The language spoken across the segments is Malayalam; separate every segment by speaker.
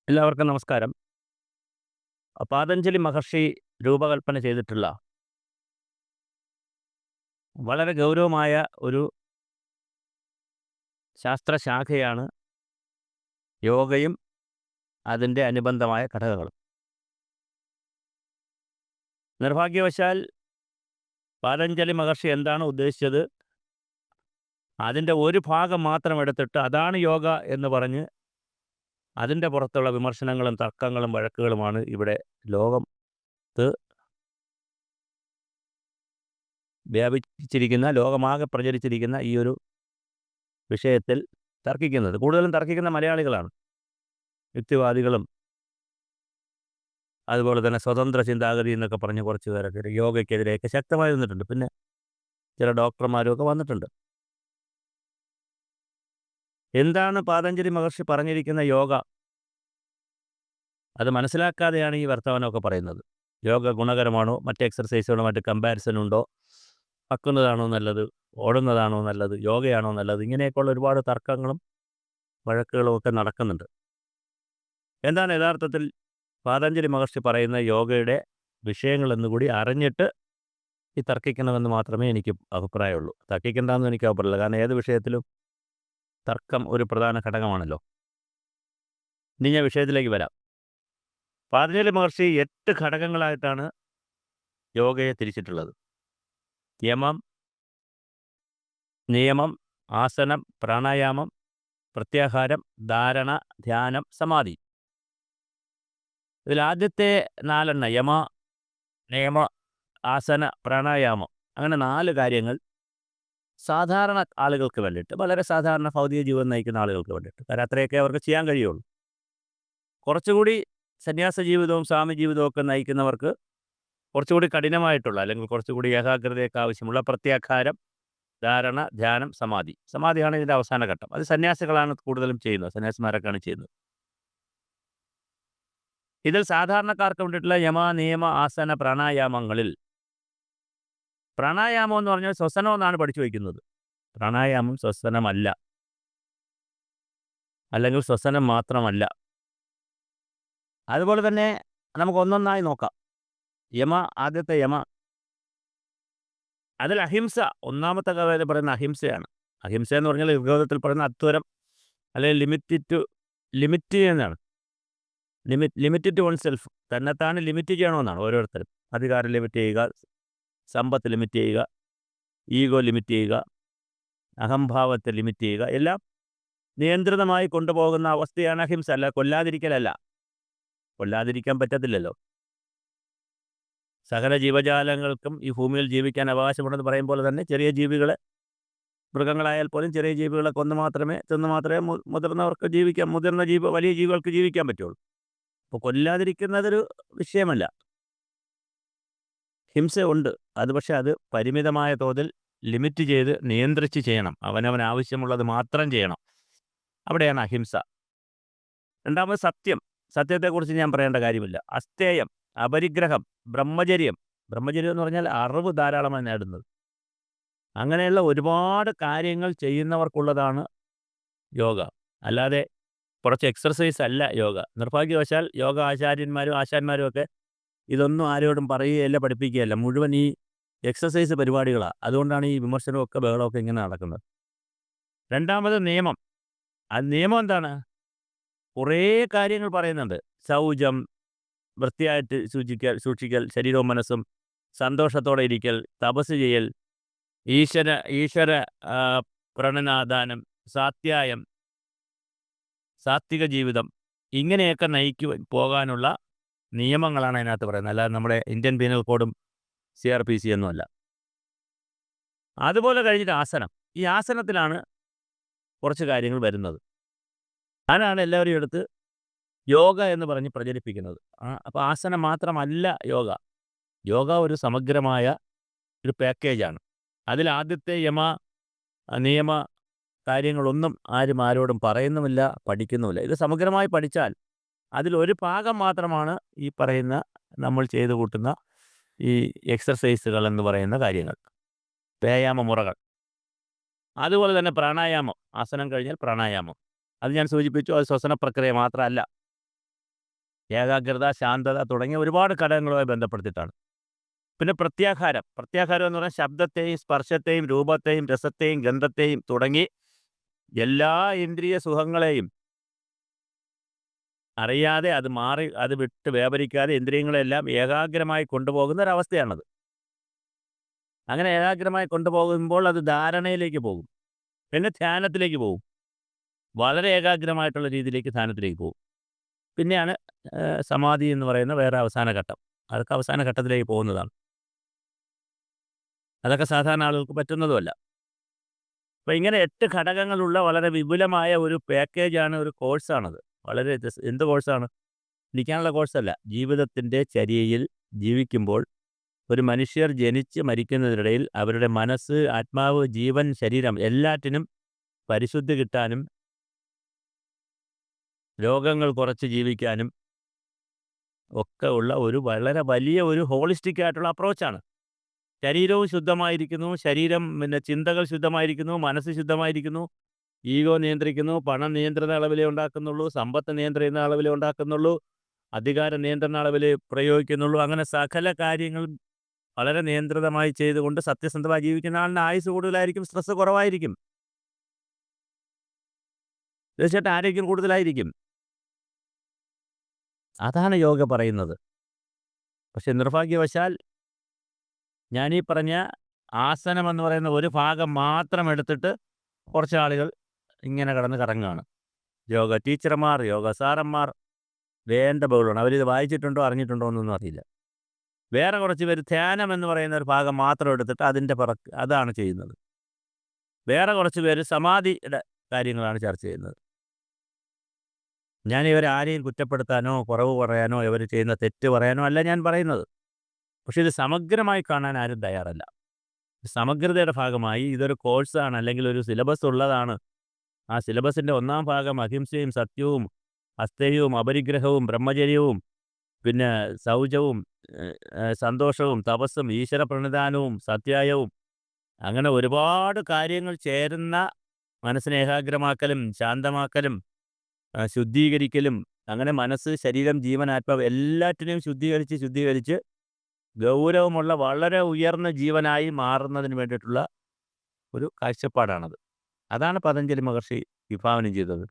Speaker 1: എല്ലാവർക്കും നമസ്കാരം. പാതഞ്ജലി മഹർഷി രൂപകൽപ്പന ചെയ്തിട്ടുള്ള വളരെ ഗൗരവമായ ഒരു ശാസ്ത്രശാഖയാണ് യോഗയും അതിൻ്റെ അനുബന്ധമായ ഘടകങ്ങളും. നിർഭാഗ്യവശാൽ പാതഞ്ജലി മഹർഷി എന്താണ് ഉദ്ദേശിച്ചത്, അതിൻ്റെ ഒരു ഭാഗം മാത്രം എടുത്തിട്ട് അതാണ് യോഗ എന്ന് പറഞ്ഞ് അതിൻ്റെ പുറത്തുള്ള വിമർശനങ്ങളും തർക്കങ്ങളും വഴക്കുകളുമാണ് ഇവിടെ ലോകത്ത് വ്യാപിച്ചിരിക്കുന്ന, ലോകമാകെ പ്രചരിച്ചിരിക്കുന്ന ഈ ഒരു വിഷയത്തിൽ തർക്കിക്കുന്നത്. കൂടുതലും തർക്കിക്കുന്ന മലയാളികളാണ്. യുക്തിവാദികളും അതുപോലെ തന്നെ സ്വതന്ത്ര ചിന്താഗതി എന്നൊക്കെ പറഞ്ഞ് കുറച്ച് പേരൊക്കെ യോഗയ്ക്കെതിരെയൊക്കെ ശക്തമായി നിന്നിട്ടുണ്ട്. പിന്നെ ചില ഡോക്ടർമാരും ഒക്കെ വന്നിട്ടുണ്ട്. എന്താണ് പാതഞ്ജലി മഹർഷി പറഞ്ഞിരിക്കുന്ന യോഗ? അത് മനസ്സിലാക്കാതെയാണ് ഈ വർത്തമാനമൊക്കെ പറയുന്നത്. യോഗ ഗുണകരമാണോ? മറ്റ് എക്സർസൈസുകളോ മറ്റ് കമ്പാരിസൺ ഉണ്ടോ? പക്കുന്നതാണോ നല്ലത്? ഓടുന്നതാണോ നല്ലത്? യോഗയാണോ നല്ലത്? ഇങ്ങനെയൊക്കെയുള്ള ഒരുപാട് തർക്കങ്ങളും വഴക്കുകളും ഒക്കെ നടക്കുന്നുണ്ട്. എന്താണ് യഥാർത്ഥത്തിൽ പാതഞ്ജലി മഹർഷി പറയുന്ന യോഗയുടെ വിഷയങ്ങളെന്ന് കൂടി അറിഞ്ഞിട്ട് ഈ തർക്കിക്കണമെന്ന് മാത്രമേ എനിക്ക് അഭിപ്രായമുള്ളൂ. തർക്കിക്കേണ്ടെന്ന് എനിക്ക് അഭിപ്രായമില്ല. കാരണം ഏത് വിഷയത്തിലും തർക്കം ഒരു പ്രധാന ഘടകമാണല്ലോ. ഇനി ഞാൻ വിഷയത്തിലേക്ക് വരാം. പാതഞ്ജലി മഹർഷി 8 ഘടകങ്ങളായിട്ടാണ് യോഗയെ തിരിച്ചിട്ടുള്ളത്. യമം, നിയമം, ആസനം, പ്രാണായാമം, പ്രത്യാഹാരം, ധാരണ, ധ്യാനം, സമാധി. ഇതിൽ ആദ്യത്തെ 4 യമ, നിയമ, ആസന, പ്രാണായാമം, അങ്ങനെ 4 കാര്യങ്ങൾ സാധാരണ ആളുകൾക്ക് വേണ്ടിയിട്ട്, വളരെ സാധാരണ ഭൗതിക ജീവിതം നയിക്കുന്ന ആളുകൾക്ക് വേണ്ടിയിട്ട്. കാരണം അത്രയൊക്കെ അവർക്ക് ചെയ്യാൻ കഴിയുള്ളൂ. കുറച്ചുകൂടി സന്യാസ ജീവിതവും സ്വാമി ജീവിതവും ഒക്കെ നയിക്കുന്നവർക്ക് കുറച്ചുകൂടി കഠിനമായിട്ടുള്ള, അല്ലെങ്കിൽ കുറച്ചുകൂടി ഏകാഗ്രതയൊക്കെ ആവശ്യമുള്ള പ്രത്യാഹാരം, ധാരണ, ധ്യാനം, സമാധി. സമാധിയാണ് ഇതിൻ്റെ അവസാന ഘട്ടം. അത് സന്യാസികളാണ് കൂടുതലും ചെയ്യുന്നത്. സന്യാസിമാരൊക്കെയാണ് ചെയ്യുന്നത്. ഇതിൽ സാധാരണക്കാർക്ക് വേണ്ടിയിട്ടുള്ള യമ, നിയമ, ആസന, പ്രാണായാമങ്ങളിൽ പ്രാണായാമം എന്ന് പറഞ്ഞാൽ ശ്വസനം എന്നാണ് പഠിച്ചു വയ്ക്കുന്നത്. പ്രാണായാമം ശ്വസനമല്ല, അല്ലെങ്കിൽ ശ്വസനം മാത്രമല്ല. അതുപോലെ തന്നെ നമുക്ക് ഒന്നൊന്നായി നോക്കാം. ആദ്യത്തെ യമ, അതിൽ അഹിംസ ഒന്നാമത്തെ കാര്യം പറയുന്ന അഹിംസയാണ്. അഹിംസ എന്ന് പറഞ്ഞാൽ ഋഗ്വേദത്തിൽ പറയുന്ന അത്വരം, അല്ലെങ്കിൽ ലിമിറ്റ് എന്നാണ്. ലിമിറ്റ് ടു വൺ സെൽഫ്, തന്നെത്താനെ ലിമിറ്റ് ചെയ്യണമെന്നാണ് ഓരോരുത്തരും. അധികാരം ലിമിറ്റ് ചെയ്യുക, സമ്പത്ത് ലിമിറ്റ് ചെയ്യുക, ഈഗോ ലിമിറ്റ് ചെയ്യുക, അഹംഭാവത്തെ ലിമിറ്റ് ചെയ്യുക, എല്ലാം നിയന്ത്രിതമായി കൊണ്ടുപോകുന്ന അവസ്ഥയാണ് അഹിംസ. അല്ല കൊല്ലാതിരിക്കലല്ല. കൊല്ലാതിരിക്കാൻ പറ്റത്തില്ലല്ലോ. സകല ജീവജാലങ്ങൾക്കും ഈ ഭൂമിയിൽ ജീവിക്കാൻ അവകാശമുണ്ടെന്ന് പറയും പോലെ തന്നെ ചെറിയ ജീവികളെ, മൃഗങ്ങളായാൽ പോലും ചെറിയ ജീവികളെ തിന്ന് മാത്രമേ മുതിർന്നവർക്ക് ജീവിക്കാൻ, വലിയ ജീവികൾക്ക് ജീവിക്കാൻ പറ്റുള്ളൂ. അപ്പോൾ കൊല്ലാതിരിക്കുന്നതൊരു വിഷയമല്ല. ഹിംസ ഉണ്ട്. അത് പക്ഷേ അത് പരിമിതമായ തോതിൽ ലിമിറ്റ് ചെയ്ത് നിയന്ത്രിച്ച് ചെയ്യണം. അവനവൻ ആവശ്യമുള്ളത് മാത്രം ചെയ്യണം. അവിടെയാണ് അഹിംസ. രണ്ടാമത് സത്യം. സത്യത്തെക്കുറിച്ച് ഞാൻ പറയേണ്ട കാര്യമില്ല. അസ്തേയം, അപരിഗ്രഹം, ബ്രഹ്മചര്യം. ബ്രഹ്മചര്യം എന്ന് പറഞ്ഞാൽ അറിവ് ധാരാളമായി നേടുന്നത്. അങ്ങനെയുള്ള ഒരുപാട് കാര്യങ്ങൾ ചെയ്യുന്നവർക്കുള്ളതാണ് യോഗ. അല്ലാതെ കുറച്ച് എക്സർസൈസ് അല്ല യോഗ. നിർഭാഗ്യവശാൽ യോഗ ആശാന്മാരും ഒക്കെ ഇതൊന്നും ആരോടും പറയുകയല്ല, പഠിപ്പിക്കുകയല്ല. മുഴുവൻ ഈ എക്സർസൈസ് പരിപാടികളാണ്. അതുകൊണ്ടാണ് ഈ വിമർശനമൊക്കെ ബഹളമൊക്കെ ഇങ്ങനെ നടക്കുന്നത്. രണ്ടാമത് നിയമം. ആ നിയമം എന്താണ്? കുറേ കാര്യങ്ങൾ പറയുന്നുണ്ട്. ശൗചം, വൃത്തിയായിട്ട് സൂക്ഷിക്കൽ, ശരീരവും മനസ്സും സന്തോഷത്തോടെ ഇരിക്കൽ, തപസ് ചെയ്യൽ, ഈശ്വര ആ, പ്രണനാദാനം, സാത്യായം, സാത്വിക ജീവിതം, ഇങ്ങനെയൊക്കെ പോകാനുള്ള നിയമങ്ങളാണ് അതിനകത്ത് പറയുന്നത്. അല്ലാതെ നമ്മുടെ ഇന്ത്യൻ പീനൽ കോഡും CRPC ഒന്നുമല്ല. അതുപോലെ കഴിഞ്ഞിട്ട് ആസനം. ഈ ആസനത്തിലാണ് കുറച്ച് കാര്യങ്ങൾ വരുന്നത്. അതാണ് എല്ലാവരും എടുത്ത് യോഗ എന്ന് പറഞ്ഞ് പ്രചരിപ്പിക്കുന്നത്. അപ്പോൾ ആസനം മാത്രമല്ല യോഗ. യോഗ ഒരു സമഗ്രമായ ഒരു പാക്കേജാണ്. അതിൽ ആദ്യത്തെ നിയമ കാര്യങ്ങളൊന്നും ആരോടും പറയുന്നുമില്ല, പഠിക്കുന്നുമില്ല. ഇത് സമഗ്രമായി പഠിച്ചാൽ അതിലൊരു ഭാഗം മാത്രമാണ് ഈ പറയുന്ന നമ്മൾ ചെയ്തു കൂട്ടുന്ന ഈ എക്സർസൈസുകൾ എന്ന് പറയുന്ന കാര്യങ്ങൾ, വ്യായാമ മുറകൾ. അതുപോലെ തന്നെ പ്രാണായാമം. ആസനം കഴിഞ്ഞാൽ പ്രാണായാമം. അത് ഞാൻ സൂചിപ്പിച്ചു. അത് ശ്വസന പ്രക്രിയ മാത്രമല്ല. ഏകാഗ്രത, ശാന്തത തുടങ്ങിയ ഒരുപാട് ഘടകങ്ങളുമായി ബന്ധപ്പെടുത്തിയിട്ടാണ്. പിന്നെ പ്രത്യാഹാരം. പ്രത്യാഹാരം എന്ന് പറഞ്ഞാൽ ശബ്ദത്തെയും സ്പർശത്തെയും രൂപത്തെയും രസത്തെയും ഗന്ധത്തെയും തുടങ്ങി എല്ലാ ഇന്ദ്രിയ സുഖങ്ങളെയും അറിയാതെ അത് വിട്ട് വ്യാപരിക്കാതെ ഇന്ദ്രിയങ്ങളെല്ലാം ഏകാഗ്രമായി കൊണ്ടുപോകുന്ന ഒരവസ്ഥയാണത്. അങ്ങനെ ഏകാഗ്രമായി കൊണ്ടുപോകുമ്പോൾ അത് ധാരണയിലേക്ക് പോകും. പിന്നെ ധ്യാനത്തിലേക്ക് പോകും. വളരെ ഏകാഗ്രമായിട്ടുള്ള രീതിയിലേക്ക് ധ്യാനത്തിലേക്ക് പോകും. പിന്നെയാണ് സമാധി എന്ന് പറയുന്ന വേറെ അവസാന ഘട്ടം. അതൊക്കെ അവസാന ഘട്ടത്തിലേക്ക് പോകുന്നതാണ്. അതൊക്കെ സാധാരണ ആളുകൾക്ക് പറ്റുന്നതുമല്ല. അപ്പോൾ ഇങ്ങനെ 8 ഘടകങ്ങളുള്ള വളരെ വിപുലമായ ഒരു പാക്കേജാണ്, ഒരു കോഴ്സാണത്. വളരെ എന്ത് കോഴ്സാണ്? പഠിക്കാനുള്ള കോഴ്സല്ല. ജീവിതത്തിൻ്റെ ചര്യയിൽ ജീവിക്കുമ്പോൾ ഒരു മനുഷ്യർ ജനിച്ച് മരിക്കുന്നതിനിടയിൽ അവരുടെ മനസ്സ്, ആത്മാവ്, ജീവൻ, ശരീരം എല്ലാറ്റിനും പരിശുദ്ധി കിട്ടാനും രോഗങ്ങൾ കുറച്ച് ജീവിക്കാനും ഒക്കെ ഉള്ള ഒരു വളരെ വലിയ ഒരു ഹോളിസ്റ്റിക് ആയിട്ടുള്ള അപ്രോച്ചാണ്. ശരീരവും ശുദ്ധമായിരിക്കുന്നു, ചിന്തകൾ ശുദ്ധമായിരിക്കുന്നു, മനസ്സ് ശുദ്ധമായിരിക്കുന്നു, ഈഗോ നിയന്ത്രിക്കുന്നു, പണം നിയന്ത്രണ അളവിലേ ഉണ്ടാക്കുന്നുള്ളൂ, സമ്പത്ത് നിയന്ത്രിക്കുന്ന അളവിലേ ഉണ്ടാക്കുന്നുള്ളൂ, അധികാര നിയന്ത്രണ അളവിലേ പ്രയോഗിക്കുന്നുള്ളൂ. അങ്ങനെ സകല കാര്യങ്ങളും വളരെ നിയന്ത്രിതമായി ചെയ്തുകൊണ്ട് സത്യസന്ധമായി ജീവിക്കുന്ന ആളിന് ആയുസ് കൂടുതലായിരിക്കും, സ്ട്രെസ് കുറവായിരിക്കും, തീർച്ചയായിട്ടും ആരോഗ്യം കൂടുതലായിരിക്കും. അതാണ് യോഗ പറയുന്നത്. പക്ഷെ നിർഭാഗ്യവശാൽ ഞാനീ പറഞ്ഞ ആസനം എന്ന് പറയുന്ന ഒരു ഭാഗം മാത്രം എടുത്തിട്ട് കുറച്ച് ആളുകൾ ഇങ്ങനെ കിടന്ന് കറങ്ങുകയാണ്. യോഗ ടീച്ചർമാർ, യോഗ സാറന്മാർ വേണ്ട ബഹളമാണ്. അവരിത് വായിച്ചിട്ടുണ്ടോ അറിഞ്ഞിട്ടുണ്ടോ എന്നൊന്നും അറിയില്ല. വേറെ കുറച്ച് പേര് ധ്യാനം എന്ന് പറയുന്ന ഒരു ഭാഗം മാത്രം എടുത്തിട്ട് അതാണ് ചെയ്യുന്നത്. വേറെ കുറച്ച് പേര് സമാധിയുടെ കാര്യങ്ങളാണ് ചർച്ച ചെയ്യുന്നത്. ഞാൻ ഇവരെ ആരെയും കുറ്റപ്പെടുത്താനോ കുറവ് പറയാനോ ഇവർ ചെയ്യുന്ന തെറ്റ് പറയാനോ അല്ല ഞാൻ പറയുന്നത്. പക്ഷേ ഇത് സമഗ്രമായി കാണാൻ ആരും തയ്യാറല്ല. സമഗ്രതയുടെ ഭാഗമായി ഇതൊരു കോഴ്സാണ്, അല്ലെങ്കിൽ ഒരു സിലബസ് ഉള്ളതാണ്. ആ സിലബസിൻ്റെ ഒന്നാം ഭാഗം അഹിംസയും സത്യവും അസ്തേയവും അപരിഗ്രഹവും ബ്രഹ്മചര്യവും പിന്നെ ശൗചവും സന്തോഷവും തപസ്സും ഈശ്വര പ്രണിധാനവും സത്യായവും അങ്ങനെ ഒരുപാട് കാര്യങ്ങൾ ചേരുന്ന മനസ്സിനെ ഏകാഗ്രമാക്കലും ശാന്തമാക്കലും ശുദ്ധീകരിക്കലും, അങ്ങനെ മനസ്സ്, ശരീരം, ജീവൻ, ആത്മാവ് എല്ലാറ്റിനെയും ശുദ്ധീകരിച്ച് ഗൗരവമുള്ള വളരെ ഉയർന്ന ജീവനായി മാറുന്നതിന് വേണ്ടിയിട്ടുള്ള ഒരു കാഴ്ചപ്പാടാണത്. അതാണ് പതഞ്ജലി മഹർഷി വിഭാവനം ചെയ്തത്.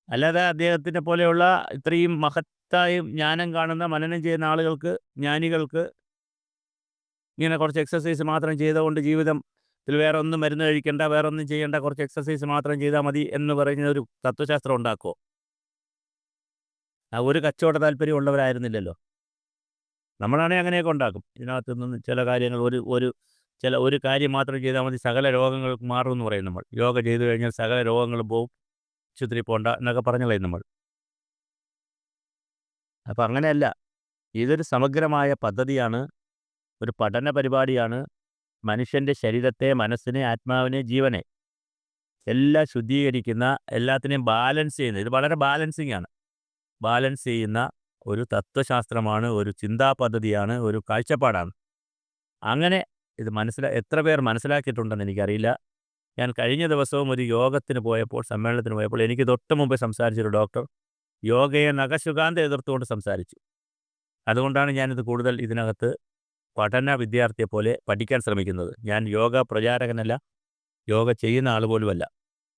Speaker 1: അല്ലാതെ അദ്ദേഹത്തിനെ പോലെയുള്ള ഇത്രയും മഹത്തായ ജ്ഞാനം കാണുന്ന, മനനം ചെയ്യുന്ന ആളുകൾക്ക്, ജ്ഞാനികൾക്ക് ഇങ്ങനെ കുറച്ച് എക്സസൈസ് മാത്രം ചെയ്തുകൊണ്ട് ജീവിതത്തിൽ വേറെ ഒന്നും മരുന്ന് കഴിക്കേണ്ട, വേറെ ഒന്നും ചെയ്യേണ്ട, കുറച്ച് എക്സസൈസ് മാത്രം ചെയ്താൽ മതി എന്ന് പറയുന്ന ഒരു തത്വശാസ്ത്രം ഉണ്ടാക്കുമോ? ആ ഒരു കച്ചവട താല്പര്യം ഉള്ളവരായിരുന്നില്ലല്ലോ. നമ്മളാണെങ്കിൽ അങ്ങനെയൊക്കെ ഉണ്ടാക്കും. ഇതിനകത്ത് നിന്ന് ചില കാര്യങ്ങൾ ഒരു കാര്യം മാത്രം ചെയ്താൽ മതി, സകല രോഗങ്ങൾക്ക് മാറുമെന്ന് പറയും നമ്മൾ. യോഗ ചെയ്തു കഴിഞ്ഞാൽ സകല രോഗങ്ങളും പോവും, ആശുപത്രി പോകണ്ട എന്നൊക്കെ പറഞ്ഞു കളയും നമ്മൾ. അപ്പം അങ്ങനെയല്ല. ഇതൊരു സമഗ്രമായ പദ്ധതിയാണ്, ഒരു പഠന പരിപാടിയാണ്. മനുഷ്യൻ്റെ ശരീരത്തെ, മനസ്സിനെ, ആത്മാവിനെ, ജീവനെ എല്ലാം ശുദ്ധീകരിക്കുന്ന, എല്ലാത്തിനെയും ബാലൻസ് ചെയ്യുന്ന, ഇത് വളരെ ബാലൻസിങ് ആണ്. ബാലൻസ് ചെയ്യുന്ന ഒരു തത്വശാസ്ത്രമാണ്, ഒരു ചിന്താ പദ്ധതിയാണ്, ഒരു കാഴ്ചപ്പാടാണ്. അങ്ങനെ ഇത് എത്ര പേർ മനസ്സിലാക്കിയിട്ടുണ്ടെന്ന് എനിക്കറിയില്ല. ഞാൻ കഴിഞ്ഞ ദിവസവും ഒരു സമ്മേളനത്തിന് പോയപ്പോൾ എനിക്ക് തൊട്ട് മുമ്പേ സംസാരിച്ചൊരു ഡോക്ടർ യോഗയെ നഖശുകാന്തം എതിർത്തുകൊണ്ട് സംസാരിച്ചു. അതുകൊണ്ടാണ് ഞാനിത് കൂടുതൽ ഇതിനകത്ത് പഠന വിദ്യാർത്ഥിയെ പോലെ പഠിക്കാൻ ശ്രമിക്കുന്നത്. ഞാൻ യോഗ പ്രചാരകനല്ല, യോഗ ചെയ്യുന്ന ആൾ പോലുമല്ല.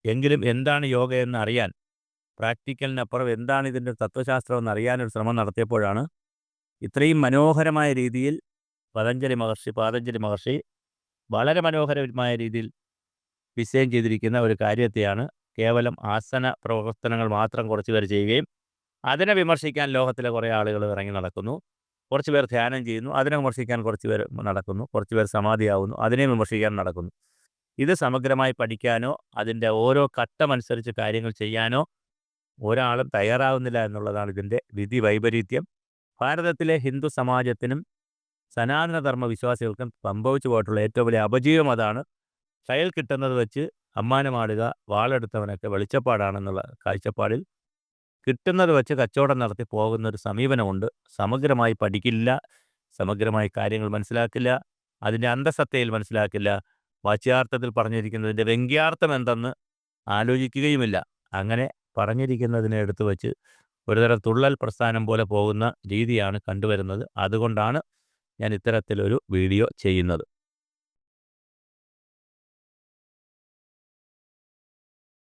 Speaker 1: എങ്കിലും എന്താണ് യോഗ എന്ന് അറിയാൻ, പ്രാക്ടിക്കലിനപ്പുറം എന്താണ് ഇതിൻ്റെ തത്വശാസ്ത്രം എന്ന് അറിയാനൊരു ശ്രമം നടത്തിയപ്പോഴാണ് ഇത്രയും മനോഹരമായ രീതിയിൽ പതഞ്ജലി മഹർഷി വളരെ മനോഹരമായ രീതിയിൽ ഡിസൈൻ ചെയ്തിരിക്കുന്ന ഒരു കാര്യത്തെയാണ് കേവലം ആസന പ്രവർത്തനങ്ങൾ മാത്രം കുറച്ച് പേർ ചെയ്യുകയും അതിനെ വിമർശിക്കാൻ ലോകത്തിലെ കുറേ ആളുകൾ ഇറങ്ങി നടക്കുന്നു. കുറച്ച് പേർ ധ്യാനം ചെയ്യുന്നു, അതിനെ വിമർശിക്കാൻ കുറച്ച് പേർ നടക്കുന്നു. കുറച്ച് പേർ സമാധിയാവുന്നു, അതിനെ വിമർശിക്കാൻ നടക്കുന്നു. ഇത് സമഗ്രമായി പഠിക്കാനോ അതിൻ്റെ ഓരോ ഘട്ടമനുസരിച്ച് കാര്യങ്ങൾ ചെയ്യാനോ ഒരാളും തയ്യാറാവുന്നില്ല എന്നുള്ളതാണ് ഇതിൻ്റെ വിധി വൈപരീത്യം. ഭാരതത്തിലെ ഹിന്ദു സമാജത്തിനും സനാതനധർമ്മ വിശ്വാസികൾക്കും സംഭവിച്ചു പോയിട്ടുള്ള ഏറ്റവും വലിയ അപജയം അതാണ്. കയ്യിൽ കിട്ടുന്നത് വെച്ച് അമ്മാനമാടുക, വാളെടുത്തവനൊക്കെ വെളിച്ചപ്പാടാണെന്നുള്ള കാഴ്ചപ്പാടിൽ കിട്ടുന്നത് വെച്ച് കച്ചവടം നടത്തി പോകുന്നൊരു സമീപനമുണ്ട്. സമഗ്രമായി പഠിക്കില്ല, സമഗ്രമായി കാര്യങ്ങൾ മനസ്സിലാക്കില്ല, അതിൻ്റെ അന്തസത്തയിൽ മനസ്സിലാക്കില്ല, വാച്യാർത്ഥത്തിൽ പറഞ്ഞിരിക്കുന്നതിൻ്റെ വ്യംഗ്യാർത്ഥം എന്തെന്ന് ആലോചിക്കുകയുമില്ല. അങ്ങനെ പറഞ്ഞിരിക്കുന്നതിനെ എടുത്തു വച്ച് ഒരുതരം തുള്ളൽ പ്രസ്ഥാനം പോലെ പോകുന്ന രീതിയാണ് കണ്ടുവരുന്നത്. അതുകൊണ്ടാണ് ഞാൻ ഇത്തരത്തിലൊരു വീഡിയോ ചെയ്യുന്നത്.